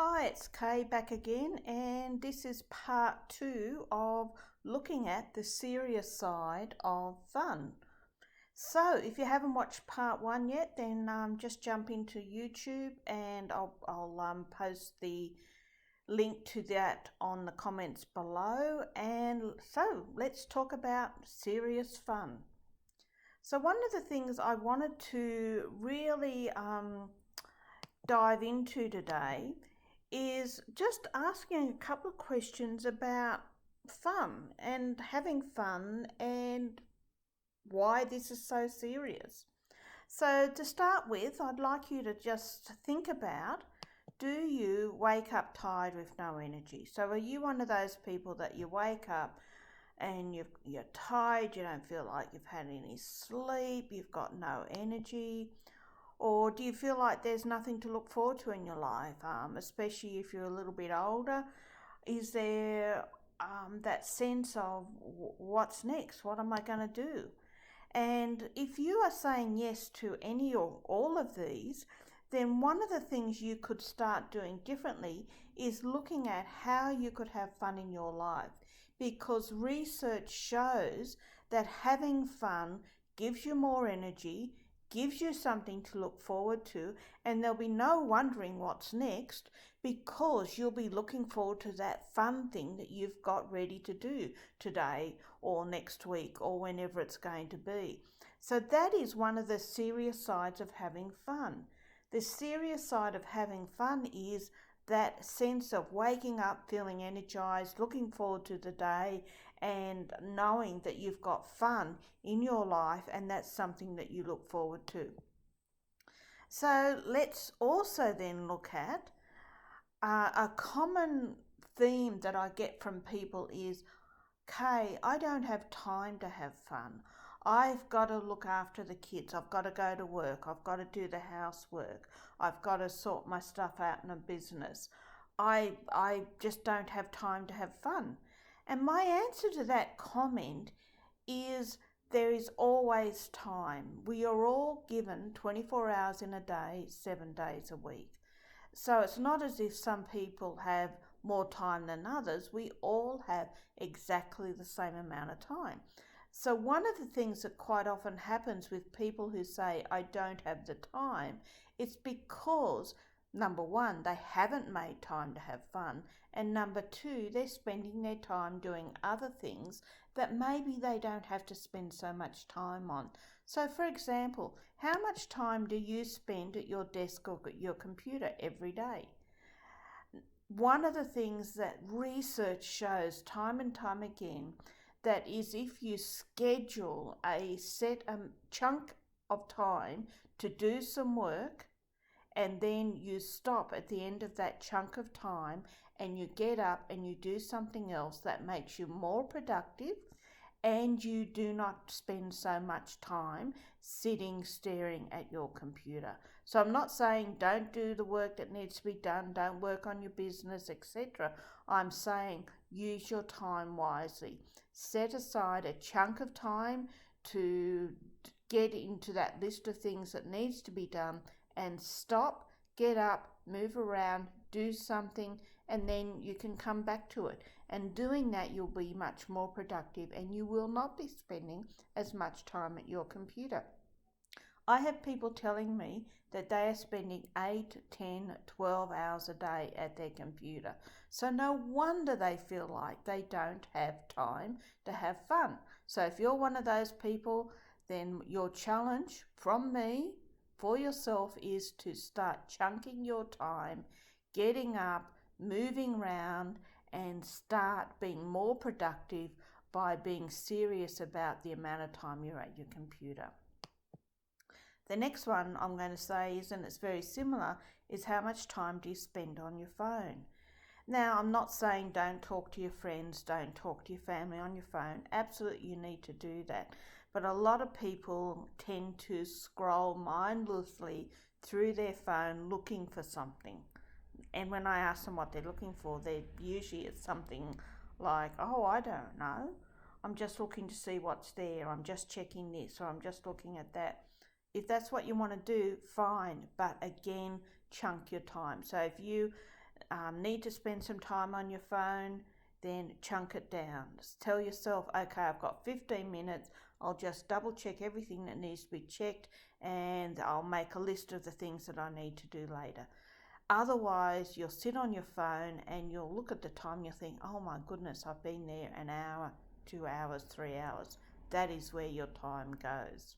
Hi, it's Kay back again, and this is part 2 of looking at the serious side of fun. So, if you haven't watched part 1 yet, then just jump into YouTube and I'll post the link to that on the comments below. And so, let's talk about serious fun. So, one of the things I wanted to really dive into today is just asking a couple of questions about fun and having fun and why this is so serious. So, to start with, I'd like you to just think about, do you wake up tired with no energy? So, are you one of those people that you wake up and you're tired, you don't feel like you've had any sleep, you've got no energy? Or do you feel like there's nothing to look forward to in your life, especially if you're a little bit older? Is there that sense of what's next? What am I going to do? And if you are saying yes to any or all of these, then one of the things you could start doing differently is looking at how you could have fun in your life. Because research shows that having fun gives you more energy, gives you something to look forward to, and there'll be no wondering what's next because you'll be looking forward to that fun thing that you've got ready to do today or next week or whenever it's going to be. So that is one of the serious sides of having fun. The serious side of having fun is that sense of waking up feeling energized, looking forward to the day, and knowing that you've got fun in your life and that's something that you look forward to. So let's also then look at a common theme that I get from people is, Kay, I don't have time to have fun. I've got to look after the kids. I've got to go to work. I've got to do the housework. I've got to sort my stuff out in a business. I just don't have time to have fun. And my answer to that comment is there is always time. We are all given 24 hours in a day, 7 days a week. So it's not as if some people have more time than others. We all have exactly the same amount of time. So one of the things that quite often happens with people who say, I don't have the time, it's because number one, they haven't made time to have fun, and number two, they're spending their time doing other things that maybe they don't have to spend so much time on. So for example, how much time do you spend at your desk or at your computer every day? One of the things that research shows time and time again, that is if you schedule a set chunk of time to do some work, and then you stop at the end of that chunk of time and you get up and you do something else that makes you more productive, and you do not spend so much time sitting staring at your computer. So I'm not saying don't do the work that needs to be done, don't work on your business, etc. I'm saying use your time wisely. Set aside a chunk of time to get into that list of things that needs to be done, and stop, get up, move around, do something, and then you can come back to it. And doing that, you'll be much more productive and you will not be spending as much time at your computer. I have people telling me that they are spending 8, 10, 12 hours a day at their computer. So no wonder they feel like they don't have time to have fun. So if you're one of those people, then your challenge from me for yourself is to start chunking your time, getting up, moving around, and start being more productive by being serious about the amount of time you're at your computer. The next one I'm going to say is, and it's very similar, is how much time do you spend on your phone? Now, I'm not saying don't talk to your friends, don't talk to your family on your phone. Absolutely, you need to do that. But a lot of people tend to scroll mindlessly through their phone looking for something. And when I ask them what they're looking for, it's something like, oh, I don't know. I'm just looking to see what's there. I'm just checking this, or I'm just looking at that. If that's what you want to do, fine. But again, chunk your time. So if you need to spend some time on your phone, then chunk it down. Just tell yourself, okay, I've got 15 minutes. I'll just double check everything that needs to be checked, and I'll make a list of the things that I need to do later. Otherwise, you'll sit on your phone and you'll look at the time and you'll think, oh my goodness, I've been there an hour, 2 hours, 3 hours. That is where your time goes.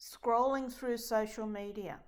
Scrolling through social media.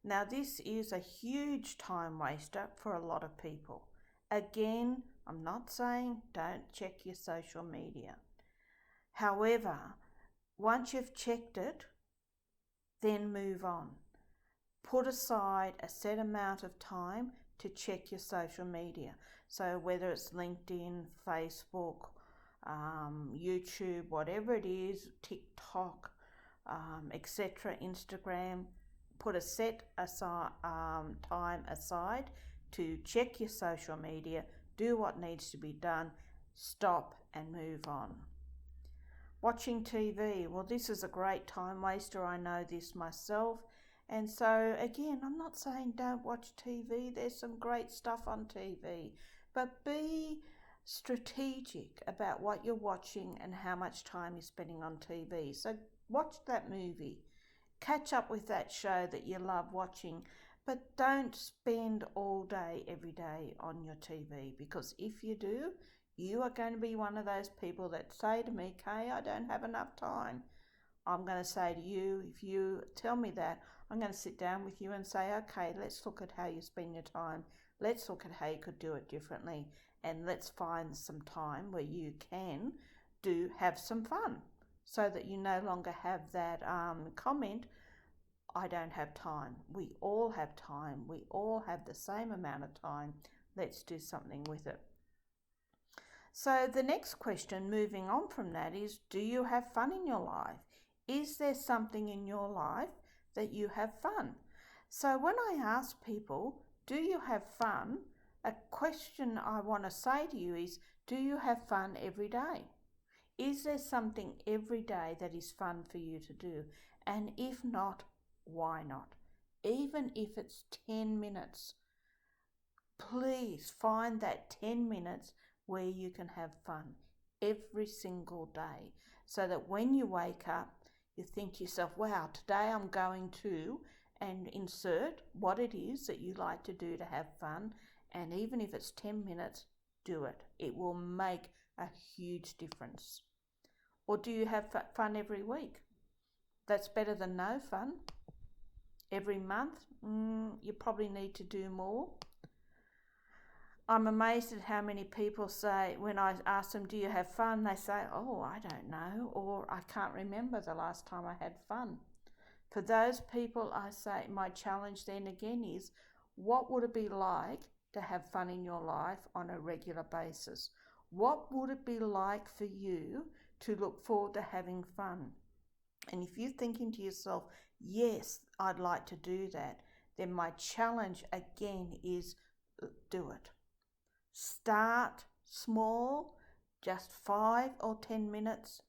Now, this is a huge time waster for a lot of people. Again, I'm not saying don't check your social media. However, once you've checked it, then move on. Put aside a set amount of time to check your social media. So whether it's LinkedIn, Facebook, YouTube, whatever it is, TikTok, etc., Instagram, put a set time aside to check your social media, do what needs to be done, stop and move on. Watching TV, well, this is a great time waster. I know this myself. And so, again, I'm not saying don't watch TV. There's some great stuff on TV. But be strategic about what you're watching and how much time you're spending on TV. So watch that movie. Catch up with that show that you love watching. But don't spend all day, every day on your TV. Because if you do, you are going to be one of those people that say to me, Kay, I don't have enough time. I'm going to say to you, if you tell me that, I'm going to sit down with you and say, okay, let's look at how you spend your time. Let's look at how you could do it differently. And let's find some time where you can have some fun so that you no longer have that comment, I don't have time. We all have time. We all have the same amount of time. Let's do something with it. So the next question, moving on from that, is do you have fun in your life? Is there something in your life that you have fun? So when I ask people, do you have fun? A question I want to say to you is, do you have fun every day? Is there something every day that is fun for you to do? And if not, why not? Even if it's 10 minutes, please find that 10 minutes where you can have fun every single day, so that when you wake up, you think to yourself, wow, today I'm going to, and insert what it is that you like to do to have fun. And even if it's 10 minutes, do it. It will make a huge difference. Or do you have fun every week? That's better than no fun. Every month, you probably need to do more. I'm amazed at how many people say, when I ask them, do you have fun? They say, oh, I don't know, or I can't remember the last time I had fun. For those people, I say, my challenge then again is, what would it be like to have fun in your life on a regular basis? What would it be like for you to look forward to having fun? And if you're thinking to yourself, yes, I'd like to do that, then my challenge again is do it. Start small, just 5 or 10 minutes,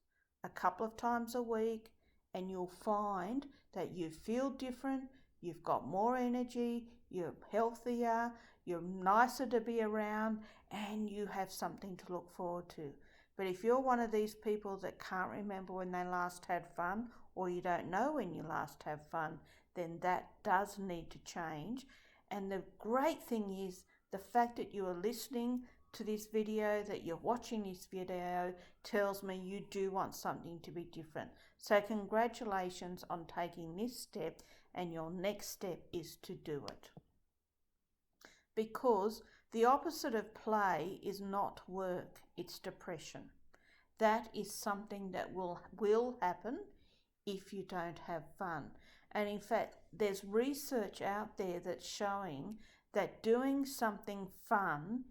a couple of times a week, and you'll find that you feel different, you've got more energy, you're healthier, you're nicer to be around, and you have something to look forward to. But if you're one of these people that can't remember when they last had fun, or you don't know when you last have fun, then that does need to change. And the great thing is, the fact that you are listening to this video, that you're watching this video, tells me you do want something to be different. So congratulations on taking this step, and your next step is to do it. Because the opposite of play is not work, it's depression. That is something that will happen if you don't have fun. And in fact, there's research out there that's showing that doing something fun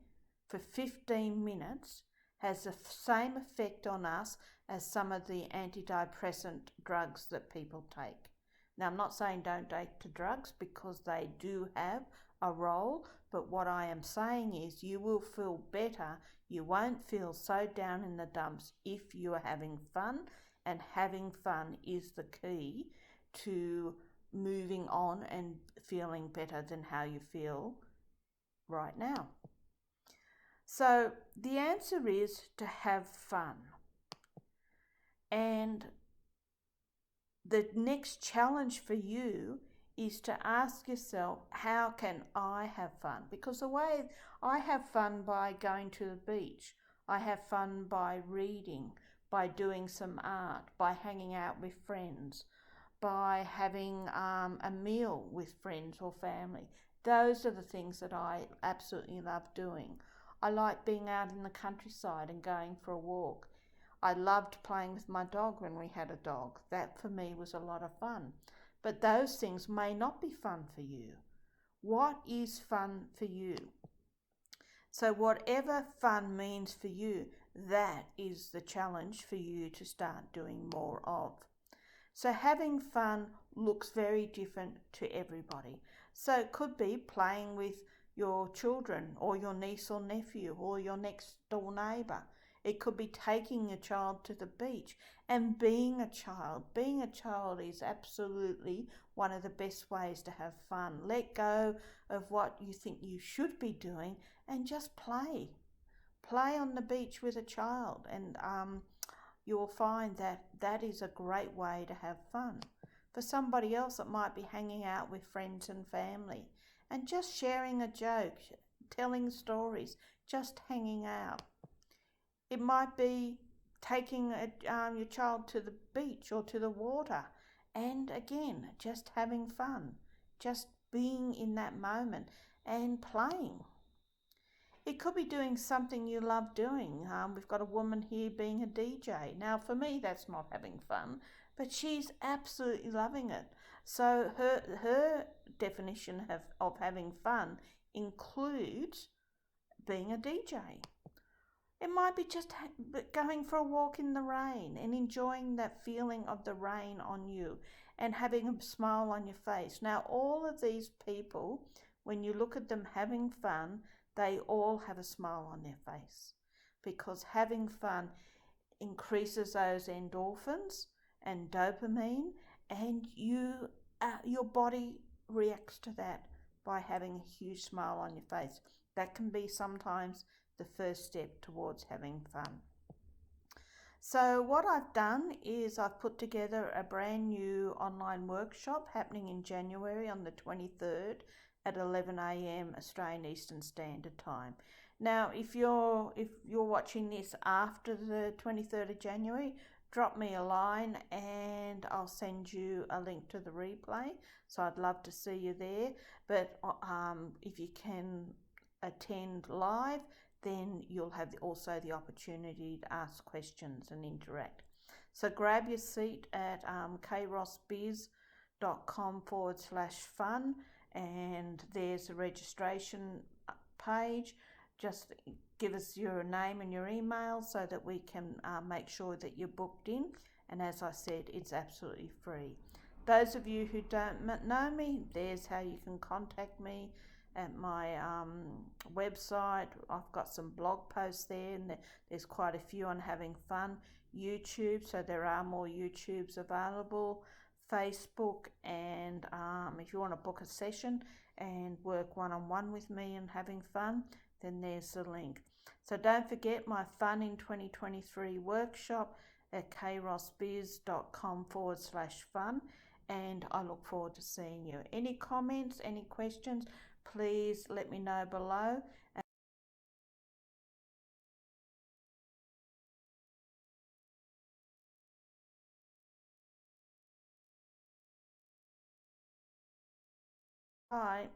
for 15 minutes has the same effect on us as some of the antidepressant drugs that people take. Now, I'm not saying don't take the drugs, because they do have a role, but what I am saying is you will feel better. You won't feel so down in the dumps if you are having fun, and having fun is the key to moving on and feeling better than how you feel right now. So the answer is to have fun. And the next challenge for you is to ask yourself, how can I have fun? Because the way I have fun by going to the beach, I have fun by reading, by doing some art, by hanging out with friends, by having a meal with friends or family. Those are the things that I absolutely love doing. I like being out in the countryside and going for a walk. I loved playing with my dog when we had a dog. That for me was a lot of fun. But those things may not be fun for you. What is fun for you? So whatever fun means for you, that is the challenge for you to start doing more of. So having fun looks very different to everybody. So it could be playing with your children or your niece or nephew or your next door neighbour. It could be taking your child to the beach and being a child. Being a child is absolutely one of the best ways to have fun. Let go of what you think you should be doing and just play. Play on the beach with a child, and you will find that that is a great way to have fun. For somebody else, it might be hanging out with friends and family and just sharing a joke, telling stories, just hanging out. It might be taking your child to the beach or to the water and again, just having fun, just being in that moment and playing. It could be doing something you love doing. We've got a woman here being a DJ. Now, for me, that's not having fun, but she's absolutely loving it. So her definition of having fun includes being a DJ. It might be just going for a walk in the rain and enjoying that feeling of the rain on you and having a smile on your face. Now, all of these people, when you look at them having fun, they all have a smile on their face because having fun increases those endorphins and dopamine, and your body reacts to that by having a huge smile on your face. That can be sometimes the first step towards having fun. So what I've done is I've put together a brand new online workshop happening in January on the 23rd at 11 a.m. Australian Eastern Standard Time. Now, if you're watching this after the 23rd of January, drop me a line and I'll send you a link to the replay. So I'd love to see you there. But if you can attend live, then you'll have also the opportunity to ask questions and interact. So grab your seat at kayrosbiz.com/fun, and there's a registration page. Just give us your name and your email so that we can make sure that you're booked in. And as I said, it's absolutely free. Those of you who don't know me, there's how you can contact me at my website. I've got some blog posts there, and there's quite a few on having fun. YouTube, so there are more YouTubes available. Facebook, and if you want to book a session and work one-on-one with me and having fun, then there's the link. So don't forget my Fun in 2023 workshop at kayrosbiz.com/fun, and I look forward to seeing you. Any comments, any questions, please let me know below. Bye.